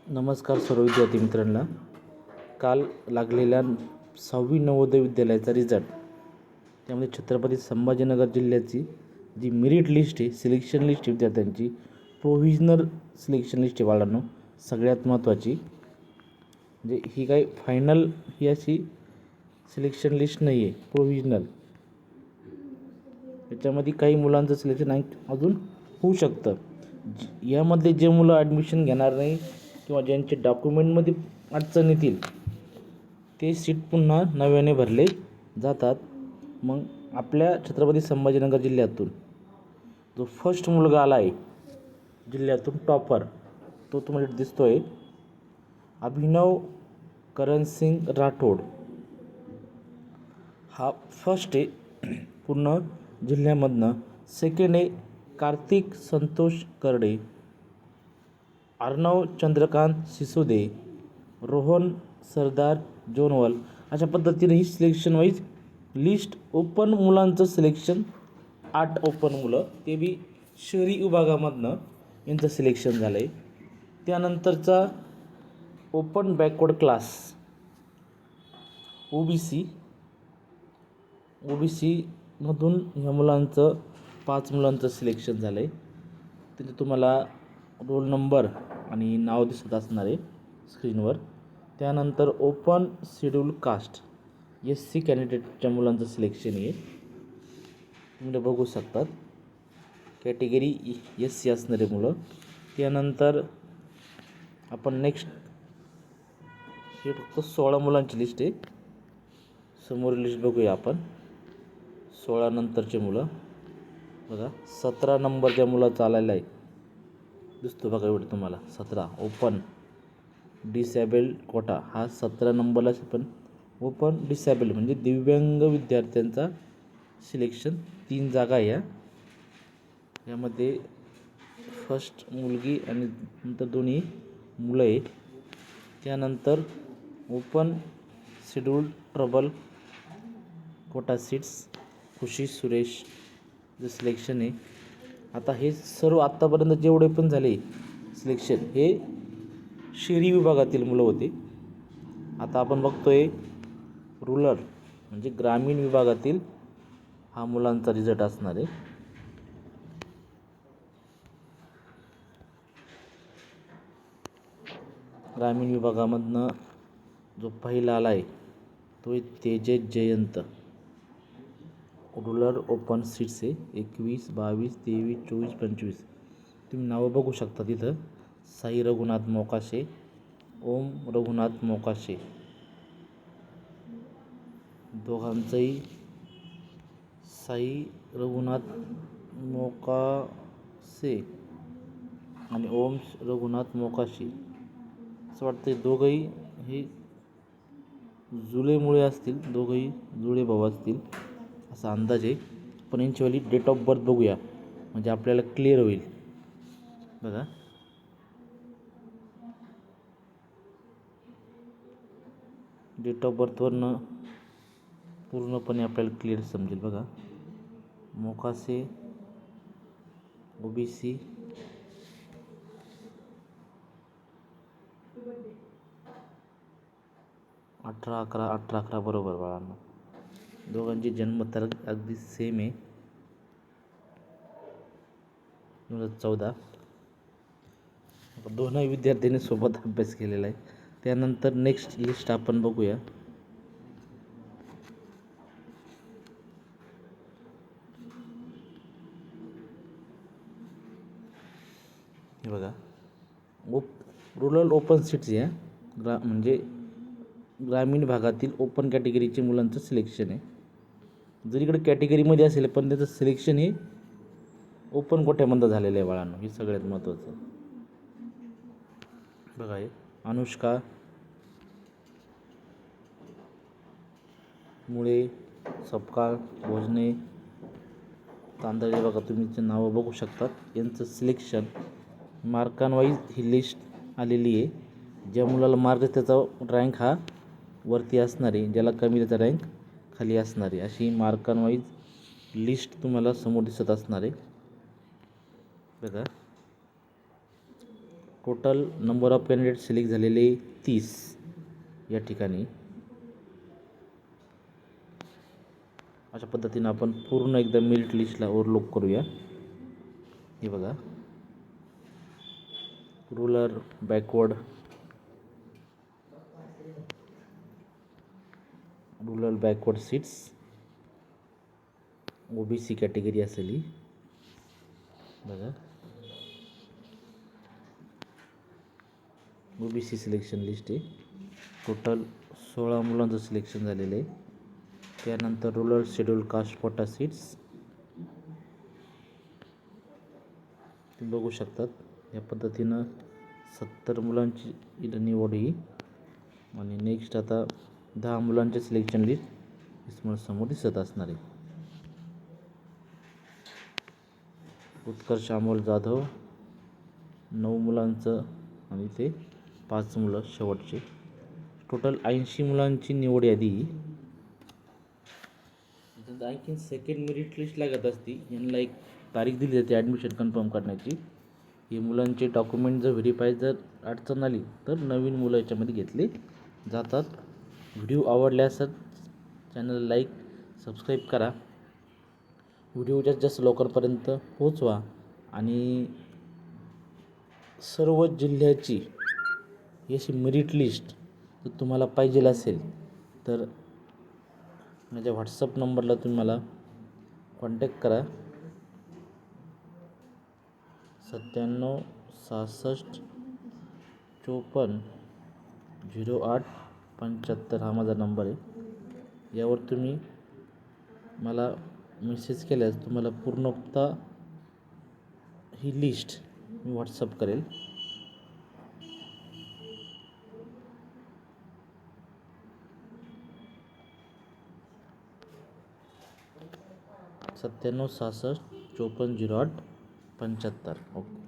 नमस्कार सर्व विद्यार्थी मित्रांना. काल लागलेल्या 6वी नवोदय विद्यालयाचा रिझल्ट, त्यामध्ये छत्रपती संभाजीनगर जिल्ह्याची जी मेरिट लिस्ट आहे, सिलेक्शन लिस्ट विद्यार्थ्यांची, प्रोव्हिजनल सिलेक्शन लिस्ट आहे बाळांनो. सगळ्यात महत्त्वाची म्हणजे ही काही फायनल ही अशी सिलेक्शन लिस्ट नाही आहे, प्रोव्हिजनल. त्याच्यामध्ये काही मुलांचं सिलेक्शन अजून होऊ शकतं. यामध्ये जे मुलं ॲडमिशन घेणार नाही किंवा ज्यांचे डॉक्युमेंटमध्ये अडचण येतील ते सीट पुन्हा नव्याने भरले जातात. मग आपल्या छत्रपती संभाजीनगर जिल्ह्यातून जो फर्स्ट मुलगा आला आहे जिल्ह्यातून टॉपर, तो तुम्हाला दिसतो आहे, अभिनव करणसिंग राठोड. हा फर्स्ट आहे पूर्ण जिल्ह्यामधनं. सेकंड आहे कार्तिक संतोष करडे, अर्णव चंद्रकांत सिसोदे, रोहन सरदार जोनवल. अशा पद्धतीने ही सिलेक्शन वाईज लिस्ट. ओपन मुलांचं सिलेक्शन 8 ओपन मुलं, ते बी शहरी विभागामधनं यांचं सिलेक्शन झालं आहे. त्यानंतरचा ओपन बॅकवर्ड क्लास ओबीसीमधून ह्या मुलांचं 5 मुलांचं सिलेक्शन झालं आहे. तिथे तुम्हाला रोल नंबर आणि नाव दिसत असणार आहे स्क्रीनवर. त्यानंतर ओपन शेड्यूल कास्ट SC कॅन्डिडेटच्या मुलांचं सिलेक्शन आहे, तुम्ही बघू शकतात. कॅटेगरी SC असणारे मुलं. त्यानंतर आपण नेक्स्ट, हे फक्त 16 मुलांची लिस्ट आहे. समोर लिस्ट बघूया आपण. 16 नंतरचे मुलं बघा. 17 नंबरच्या मुलाचा आलेला आहे, दिसतो बघा एवढं तुम्हाला. 17 ओपन डिसेबल्ड कोटा, हा 17 नंबरला पण ओपन डिसेबल्ड म्हणजे दिव्यांग विद्यार्थ्यांचा सिलेक्शन. 3 जागा या यामध्ये फर्स्ट मुलगी आणि नंतर दोन्ही मुलं आहेत. त्यानंतर open scheduled tribal quota seats Khushi Suresh जे सिलेक्शन आहे. आता हे सर्व आत्तापर्यंत जेवढे पण झाले सिलेक्शन हे शहरी विभागातील मुलं होते. आता आपण बघतोय रूरल म्हणजे ग्रामीण विभागातील हा मुलांचा रिझल्ट असणार आहे. ग्रामीण विभागामधनं जो पहिला आला आहे तो Tejas Jayant. Rural open seats आहे 21, 22, 23, 24, 25. तुम्ही नावं बघू शकता तिथं. साई रघुनाथ मोकाशे, ओम रघुनाथ मोकाशे, दोघांचंही साई रघुनाथ मोकासे आणि ओम रघुनाथ मोकाशे. असं वाटतं दोघंही हे जुळेमुळे असतील, दोघंही जुळे भाऊ असतील असा अंदाज आहे. पण यांच्यावाली डेट ऑफ बर्थ बघूया म्हणजे आपल्याला क्लिअर होईल. बघा, डेट ऑफ बर्थवरनं पूर्णपणे आपल्याला क्लिअर समजेल. बघा, मोकासे OBC, अठरा अकरा बरोबर बाळांनो. दोघांची जन्मतारीख अगदी सेम आहे, 2014. दोनही विद्यार्थ्यांनी सोबत अभ्यास केलेला आहे. त्यानंतर नेक्स्ट लिस्ट आपण बघूया. हे बघा, रूरल ओपन सीट्स या म्हणजे ग्रामीण भागातील ओपन कॅटेगरीचे मुलांचं सिलेक्शन आहे. जर इकडे कॅटेगरीमध्ये असेल पण त्याचं सिलेक्शन हे ओपन कोट्यामधलं झालेलं आहे बाळांनो. हे सगळ्यात महत्त्वाचं. बघा, हे अनुष्का मुळे, सपकाळ भोजने, तांदळे. बघा, तुम्ही ते नावं बघू शकतात. यांचं सिलेक्शन मार्कांवाईज ही लिस्ट आलेली आहे. ज्या मुलाला मार्क त्याचा रँक हा वरती असणार आहे, ज्याला कमी त्याचा रँक खाली असणार आहे, अशी मार्कांवाईज लिस्ट तुम्हाला समोर दिसत असणार आहे. बघा, total number of candidate select झालेले 30 या ठिकाणी. अशा पद्धतीनं आपण पूर्ण एकदा मेरिट लिस्टला ओव्हरलोक करूया. हे बघा, rural backward seats OBC category असेल ही. बघा, OBC सिलेक्शन लिस्ट आहे. टोटल 16 मुलांचं सिलेक्शन झालेलं आहे. त्यानंतर rural schedule caste quota seats तुम्ही बघू शकतात. या पद्धतीनं 70 मुलांची इथं निवड ही. आणि नेक्स्ट आता 10 मुलांचे सिलेक्शन लिस्ट तुम्हाला समोर दिसत असणार आहे. उत्कर्ष अमोल जाधव 9 मुलांचं आणि ते 5 मुलं शेवटचे. टोटल 80 मुलांची निवड यादी. आणखी सेकंड मेरिट लिस्ट लागत असती. यांना एक तारीख दिली जाते ॲडमिशन कन्फर्म करण्याची. ही मुलांचे डॉक्युमेंट जर व्हेरीफाय जर अडचण आली तर नवीन मुलं याच्यामध्ये घेतली जातात. व्हिडिओ आवडल्यास चॅनल लाईक सबस्क्राईब करा. व्हिडिओ जास्त लोकांपर्यंत पोहोचवा. आणि सर्व जिल्ह्याची अशी मेरिट लिस्ट जर तुम्हाला पाहिजे असेल तर माझ्या व्हॉट्सअप नंबरला तुम्ही मला कॉन्टॅक्ट करा. 97 66 54 08 75 हा माझा नंबर आहे. यावर तुम्ही मला मेसेज केल्यास तुम्हाला पूर्णतः ही लिस्ट मी व्हॉट्सअप करेल. 97 66 54 08 75. ओके.